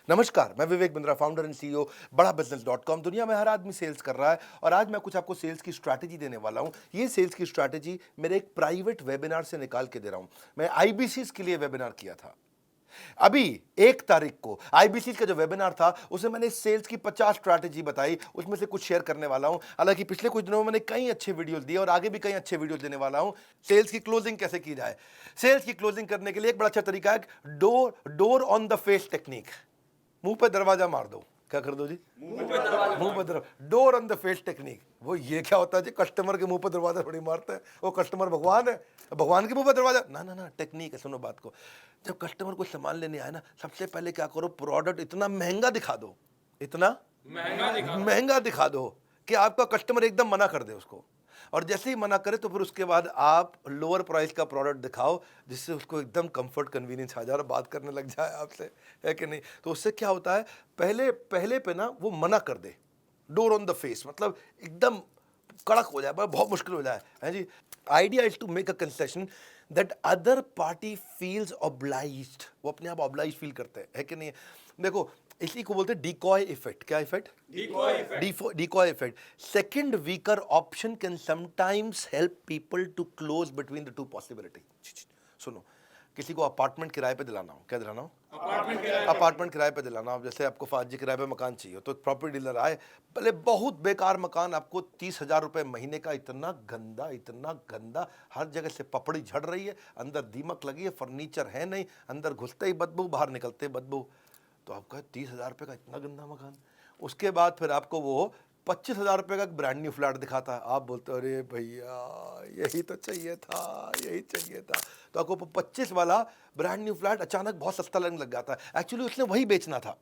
नमस्कार, मैं Vivek Bindra, founder and CEO बड़ा बिजनेस.com। दुनिया में हर आदमी सेल्स कर रहा है और आज मैं कुछ आपको सेल्स की स्ट्रैटेजी देने वाला हूं। ये सेल्स की स्ट्रैटेजी मेरे एक प्राइवेट वेबिनार से निकाल के दे रहा हूं। मैं आईबीसीज के लिए वेबिनार किया था। अभी 1 तारीख को आईबीसीज का जो वेबिनार था उसमें मैंने सेल्स की 50 स्ट्रैटेजी बताई, उसमें से कुछ शेयर करने वाला हूं। हालांकि पिछले कुछ दिनों में मैंने कई अच्छे वीडियोस दिए और आगे भी कई अच्छे वीडियोस देने वाला हूं। सेल्स की क्लोजिंग कैसे की जाए। सेल्स की क्लोजिंग करने के लिए एक बड़ा अच्छा तरीका है door on the face technique. मुंह पे दरवाजा मार दो। क्या कर दो जी? मुंह पे दरवाजा। Door on the face technique. वो ये क्या होता है जी? कस्टमर के मुंह पे दरवाजा थोड़ी मारते हैं। वो कस्टमर भगवान है, भगवान के मुंह पे दरवाजा ना ना ना। टेक्निक है, सुनो बात को। जब कस्टमर को सामान लेने आए ना, सबसे पहले क्या करो, प्रोडक्ट इतना महंगा दिखा दो, इतना महंगा दिखा दो कि आपका कस्टमर एकदम मना कर दे उसको। और जैसे ही मना करे तो फिर उसके बाद आप लोअर प्राइस का प्रोडक्ट दिखाओ जिससे उसको एकदम कंफर्ट कन्वीनियंस आ जाए और बात करने लग जाए आपसे, है कि नहीं? तो उससे क्या होता है, पहले पहले पे ना वो मना कर दे। डोर ऑन द फेस मतलब एकदम कड़क हो जाए, बहुत मुश्किल हो जाए, है जी। Idea is to make a concession that other party feels obliged. वो अपने आप ऑब्लाइज फील करते हैं, है कि नहीं? देखो, इसी को बोलते हैं डिकॉय इफेक्ट। क्या effect? Decoy effect. Second weaker option can sometimes help people to close between the two possibility. सुनो, किसी को अपार्टमेंट किराए पे दिलाना हो, क्या दिलाना हो? अपार्टमेंट किराए पे दिलाना हो। जैसे आपको 5G किराए पे मकान चाहिए तो प्रॉपर्टी डीलर आए, भले बहुत बेकार मकान, आपको 30,000 रुपए महीने का, इतना गंदा, हर जगह से पपड़ी झड़ रही है, अंदर दीमक लगी है, फर्नीचर है नहीं, अंदर घुसते ही बदबू, बाहर निकलते ही बदबू। तो आपका 30,000 रुपये का इतना गंदा मकान। उसके बाद फिर आपको वो 25,000 रुपये का एक ब्रांड न्यू फ्लैट दिखाता है। आप बोलते हो अरे भैया यही तो चाहिए था, यही चाहिए था। तो आपको 25 वाला ब्रांड न्यू फ्लैट अचानक बहुत सस्ता लगने लग जाता है। एक्चुअली उसने वही बेचना था,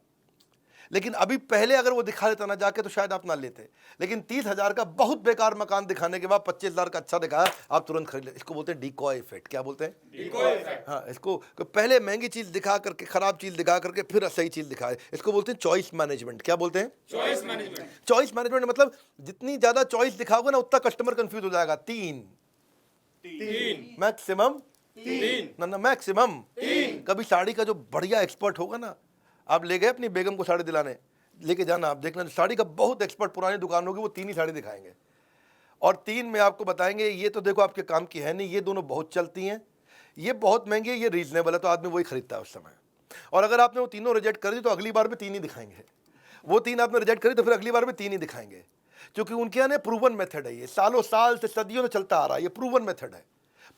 लेकिन अभी पहले अगर वो दिखा देता ना जाके तो शायद आप ना लेते। लेकिन 30,000 का बहुत बेकार मकान दिखाने के बाद 25,000 का अच्छा दिखाया, आप तुरंत खरीद ले। इसको बोलते हैं डिकॉय इफेक्ट। क्या बोलते हैं? Decoy effect. हाँ, इसको पहले महंगी चीज दिखा करके, खराब चीज दिखा करके फिर सही चीज दिखाए। इसको बोलते हैं चॉइस मैनेजमेंट। क्या बोलते हैं? Choice management. चॉइस मैनेजमेंट मतलब जितनी ज्यादा चॉइस दिखाओगे ना उतना कस्टमर कंफ्यूज हो जाएगा। तीन मैक्सिमम, ना मैक्सिमम। कभी साड़ी का जो बढ़िया एक्सपर्ट होगा ना, आप ले गए अपनी बेगम को साड़ी दिलाने, लेके जाना, आप देखना साड़ी का बहुत एक्सपर्ट पुरानी दुकान होगी, वो 3 ही साड़ी दिखाएंगे और 3 में आपको बताएंगे ये तो देखो आपके काम की है नहीं, ये दोनों बहुत चलती हैं, ये बहुत महंगी है, ये रीजनेबल है। तो आदमी वही खरीदता है उस समय। और अगर आपने वो तीनों रिजेक्ट कर दी तो अगली बार में 3 ही दिखाएंगे। वो 3 आपने रिजेक्ट करी तो फिर अगली बार में 3 ही दिखाएंगे, क्योंकि उनके यहाँ प्रूवन मेथड है। ये सालों साल से, सदियों से चलता आ रहा है। ये प्रूवन मेथड है।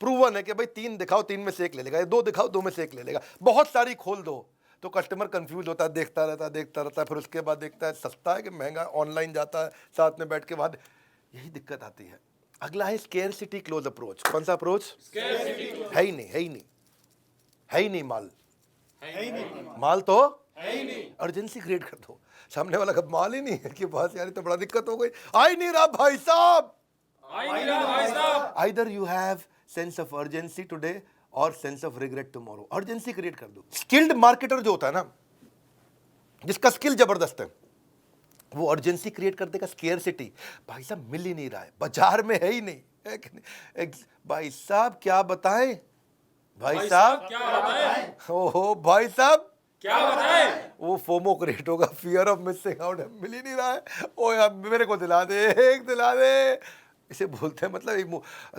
प्रूवन है कि भाई 3 दिखाओ, 3 में से एक ले लेगा, 2 दिखाओ, 2 में से एक ले लेगा। बहुत सारी खोल दो तो कस्टमर कंफ्यूज होता है, देखता रहता है। फिर उसके बाद देखता है सस्ता है कि महंगा, ऑनलाइन जाता है, साथ में बैठ के बाद यही दिक्कत आती है। अगला है स्केर्सिटी क्लोज अप्रोच। कौन सा अप्रोच? है ही नहीं माल तो है ही नहीं। अर्जेंसी क्रिएट कर दो। सामने वाला का माल ही नहीं है कि बस यार तो बड़ा दिक्कत हो गई, आ ही नहीं रहा भाई साहब। Either you have sense of urgency today और sense of regret tomorrow. Urgency create कर दो। स्किल्ड मार्केटर जो होता है ना, जिसका स्किल जबरदस्त है, वो अर्जेंसी क्रिएट कर देगा। स्केर्सिटी, भाई साहब मिल ही नहीं रहा है, बाजार में है ही नहीं, है कि नहीं? भाई साहब क्या बताएं, भाई साहब क्या बताएं, ओहो भाई साहब क्या बताएं। वो फोमो क्रिएट होगा, फियर ऑफ मिसिंग आउट, मिल ही नहीं रहा है, ओ यार मेरे को दिला दे, एक दिला दे। इसे बोलते हैं मतलब एक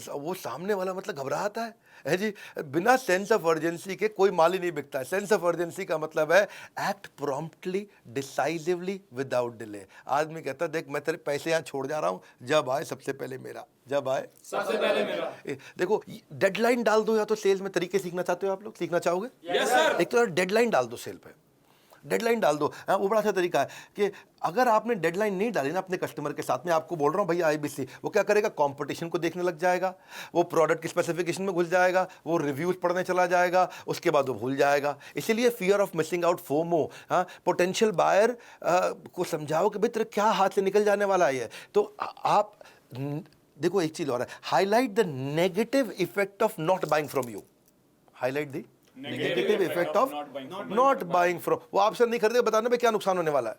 वो सामने वाला मतलब घबराता है जी। बिना सेंस ऑफ अर्जेंसी के कोई माल ही नहीं बिकता है। सेंस ऑफ अर्जेंसी का मतलब है act promptly, decisively, without delay. आदमी कहता है देख मैं तेरे पैसे यहाँ छोड़ जा रहा हूँ, जब आए सबसे पहले मेरा, जब आए सबसे पहले मेरा। देखो डेडलाइन डाल दो, या तो सेल्स में तरीके सीखना चाहते हो आप लोग, सीखना चाहोगे? Yes sir. एक तो डेडलाइन डाल दो, सेल पे डेडलाइन डाल दो। हाँ, वो बड़ा अच्छा तरीका है कि अगर आपने डेडलाइन नहीं डाली ना अपने कस्टमर के साथ में, आपको बोल रहा हूँ भैया आईबीसी, वो क्या करेगा, कंपटीशन को देखने लग जाएगा, वो प्रोडक्ट की स्पेसिफिकेशन में घुस जाएगा, वो रिव्यूज पढ़ने चला जाएगा, उसके बाद वो भूल जाएगा। इसीलिए fear of missing out, FOMO. हाँ, पोटेंशियल बायर को समझाओ कि भाई तेरे क्या हाथ से निकल जाने वाला है। तो आप देखो एक चीज और है, highlight the negative effect of not buying from you. Highlight the negative effect of not buying from. वो आपसे नहीं खरीदे, बताने में क्या नुकसान होने वाला है।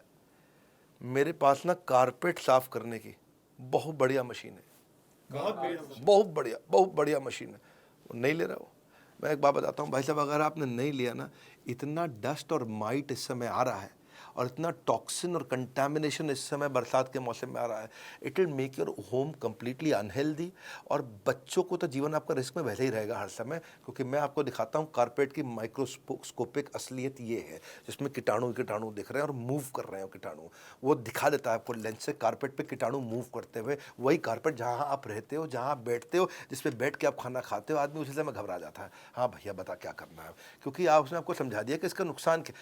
मेरे पास ना कारपेट साफ करने की बहुत बढ़िया मशीन है, बहुत बढ़िया मशीन है, वो नहीं ले रहा हो। मैं एक बात बताता हूँ भाई साहब, अगर आपने नहीं लिया ना, इतना डस्ट और माइट इस समय आ रहा है और इतना टॉक्सिन और कंटामिनेशन इस समय बरसात के मौसम में आ रहा है, it will make your home completely unhealthy. और बच्चों को तो जीवन आपका रिस्क में वैसे ही रहेगा हर समय, क्योंकि मैं आपको दिखाता हूँ कारपेट की माइक्रोस्कोपिक असलियत ये है, जिसमें कीटाणु दिख रहे हैं और मूव कर रहे हैं। कीटाणु वो दिखा देता है आपको लेंस से, कारपेट पे कीटाणु मूव करते हुए। वही कारपेट जहाँ आप रहते हो, जहाँ आप बैठते हो, जिस पे बैठ के आप खाना खाते हो, आदमी उसी समय घबरा जाता है, हाँ भैया बता क्या करना है, क्योंकि उसने आपको समझा दिया कि इसका नुकसान क्या।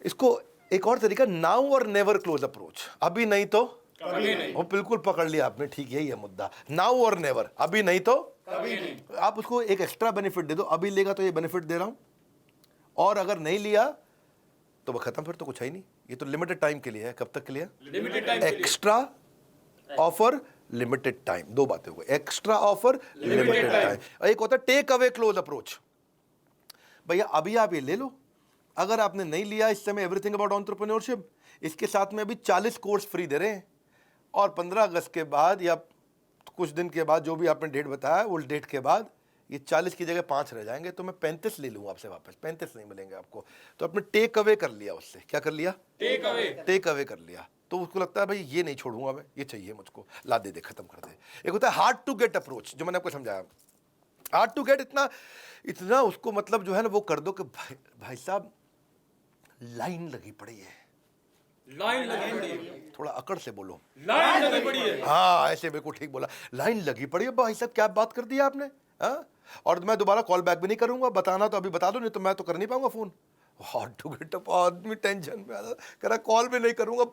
इसको एक और तरीका, नाउ और नेवर क्लोज अप्रोच, अभी नहीं तो कभी नहीं। वो बिल्कुल पकड़ लिया आपने, ठीक यही है मुद्दा, नाउ और नेवर, अभी नहीं तो कभी नहीं। आप उसको एक एक्स्ट्रा बेनिफिट दे दो, अभी लेगा तो ये बेनिफिट दे रहा हूं, और अगर नहीं लिया तो वो खत्म, फिर तो कुछ है ही नहीं। ये तो लिमिटेड टाइम के लिए है। कब तक के लिए? Limited time. Extra offer, limited time, दो बातें हो गई, एक्स्ट्रा ऑफर, लिमिटेड टाइम। एक होता है टेक अवे क्लोज अप्रोच, भैया अभी आप ये ले लो, अगर आपने नहीं लिया इस समय एवरीथिंग अबाउट एंटरप्रेन्योरशिप, इसके साथ में अभी 40 कोर्स फ्री दे रहे हैं, और 15 अगस्त के बाद या कुछ दिन के बाद, जो भी आपने डेट बताया, उस डेट के बाद ये 40 की जगह 5 रह जाएंगे, तो मैं 35 ले लूँगा आपसे वापस, 35 नहीं मिलेंगे आपको। तो आपने टेक अवे कर लिया उससे, क्या कर लिया? टेक अवे कर लिया। तो उसको लगता है भाई ये नहीं छोड़ूंगा मैं, ये चाहिए मुझको, ला दे, खत्म कर दे। एक होता है हार्ड टू गेट अप्रोच, जो मैंने आपको समझाया। हार्ड टू गेट, इतना उसको मतलब जो है ना वो कर दो कि भाई साहब लाइन लगी पड़ी है, लाइन लगी पड़ी है, थोड़ा अकड़ से बोलो, लाइन लगी पड़ी है। हाँ ऐसे बिल्कुल ठीक बोला, लाइन लगी पड़ी है। भाई साहब क्या बात कर दी आपने, हाँ? और मैं दोबारा कॉल बैक भी नहीं करूंगा, बताना तो अभी बता दो, नहीं तो मैं तो कर नहीं पाऊंगा phone. Hard to get up, आदमी टेंशन में आता, कह रहा कॉल भी नहीं करूंगा।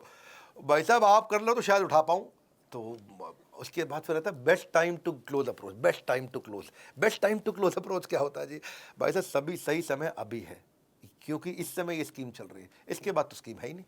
भाई साहब आप कर लो तो शायद उठा पाऊं। तो उसके बाद फिर रहता है best time to close approach. Best time to close, best time to close approach क्या होता है जी? भाई साहब सभी सही समय अभी है, क्योंकि इस समय ये स्कीम चल रही है, इसके बाद तो स्कीम है ही नहीं,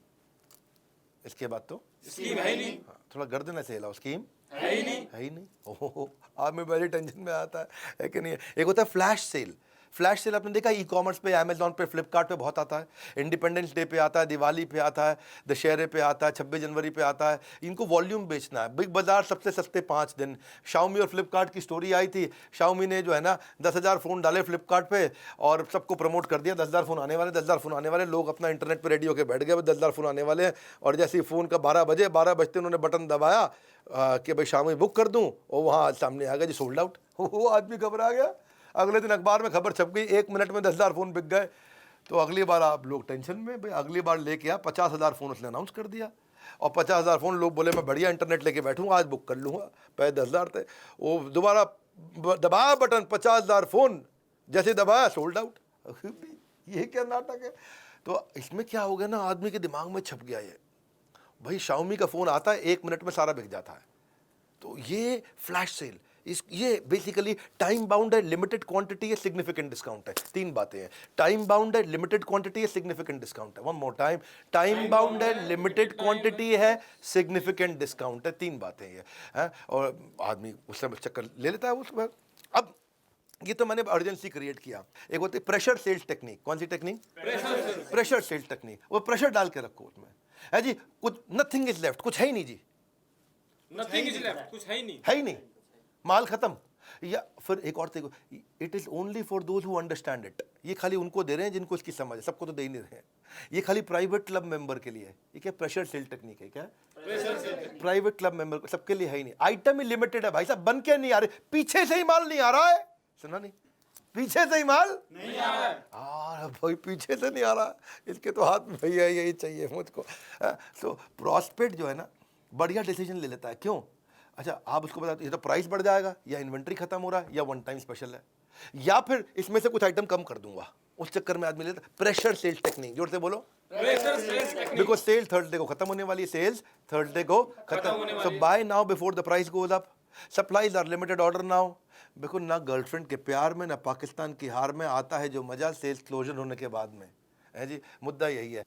इसके बाद तो स्कीम है ही नहीं। हाँ, थोड़ा गर्दन ऐसे हिलाओ, स्कीम है ही नहीं, है ही नहीं। ओहो, आज मैं बड़ी टेंशन में आता है कि नहीं? एक होता है फ्लैश सेल। फ्लैश सेल आपने देखा ई कॉमर्स पे, अमेजॉन पे, फ्लिपकार्ट पे बहुत आता है। इंडिपेंडेंस डे पे आता है, दिवाली पे आता है, दशहरे पे आता है, 26 जनवरी पे आता है। इनको वॉल्यूम बेचना है। बिग बाजार सबसे सस्ते 5 दिन। शाओमी और फ्लिपकार्ट की स्टोरी आई थी, शाओमी ने जो है ना 10,000 फ़ोन डाले फ्लिपकार्ट पे और सबको प्रमोट कर दिया, 10,000 फ़ोन आने वाले, 10,000 फ़ोन आने वाले। लोग अपना इंटरनेट पर रेडी होकर बैठ गए, 10,000 फ़ोन आने वाले हैं। और जैसे ही फ़ोन का 12 बजे, 12 बजते उन्होंने बटन दबाया कि भाई शाओमी बुक कर दूँ, और वहाँ सामने आ गया जी सोल्ड आउट। वो आदमी घबरा गया। अगले दिन अखबार में खबर छप गई, 1 मिनट में 10,000 फ़ोन बिक गए। तो अगली बार आप लोग टेंशन में, भाई अगली बार लेके आ, 50,000 फ़ोन उसने अनाउंस कर दिया, और 50,000 फ़ोन लोग बोले मैं बढ़िया इंटरनेट लेके बैठूंगा, आज बुक कर लूँगा। पहले 10,000 थे, वो दोबारा दबाया बटन, 50,000 फ़ोन, जैसे दबाया सोल्ड आउट। ये क्या नाटक है? तो इसमें क्या हो गया ना, आदमी के दिमाग में छप गया ये, भाई शाओमी का फ़ोन आता है 1 मिनट में सारा बिक जाता है। तो ये फ्लैश सेल, ये बेसिकली टाइम बाउंड है, लिमिटेड क्वांटिटी है, सिग्निफिकेंट डिस्काउंट है। 3 बातें हैं, टाइम बाउंड है, लिमिटेड क्वांटिटी है, सिग्निफिकेंट डिस्काउंट है। One more time, time bound है, लिमिटेड क्वांटिटी है, सिग्निफिकेंट डिस्काउंट है। 3 बातें ये हैं, और आदमी उस समय चक्कर ले लेता है उसमें। अब ये तो मैंने अर्जेंसी क्रिएट किया। एक होती है प्रेशर सेल्स टेक्निक। कौन सी टेक्निक? Pressure sales technique. वो प्रेशर डाल के रखो उसमें, है जी, कुछ नथिंग इज लेफ्ट, कुछ है ही नहीं जी, नथिंग इज लेफ्ट, कुछ है ही नहीं, माल खत्म। या फिर एक और देखो, it is only for those who understand it. ये खाली उनको दे रहे हैं जिनको इसकी समझ है, सबको तो दे ही नहीं रहे हैं। ये खाली प्राइवेट क्लब मेंबर के लिए है। ये क्या प्रेशर सेल टेक्निक है? क्या प्राइवेट क्लब मेंबर, सबके लिए है ही नहीं। आइटम ही लिमिटेड है भाई साहब, बन के नहीं आ रहे, पीछे से ही माल नहीं आ रहा है। सुना नहीं? पीछे से ही माल नहीं आ रहा है। भाई पीछे से नहीं आ रहा, इसके तो हाथ में भैया यही चाहिए मुझको। तो प्रॉस्पेक्ट जो है ना बढ़िया डिसीजन ले लेता है। क्यों? अच्छा आप उसको बताते ये तो प्राइस बढ़ जाएगा, या इन्वेंट्री खत्म हो रहा है, या वन टाइम स्पेशल है, या फिर इसमें से कुछ आइटम कम कर दूंगा। उस चक्कर में आदमी लेता है प्रेशर सेल्स टेक्निक। जोर से बोलो, pressure sales technique. Because sale Thursday को खत्म होने वाली है, सेल्स थर्सडे को खत्म। So buy now before the price goes up, supplies are limited, order now. बिल्कुल ना गर्लफ्रेंड के प्यार में, ना पाकिस्तान की हार में आता है जो मजा सेल्स क्लोजर होने के बाद में, है जी। मुद्दा यही है।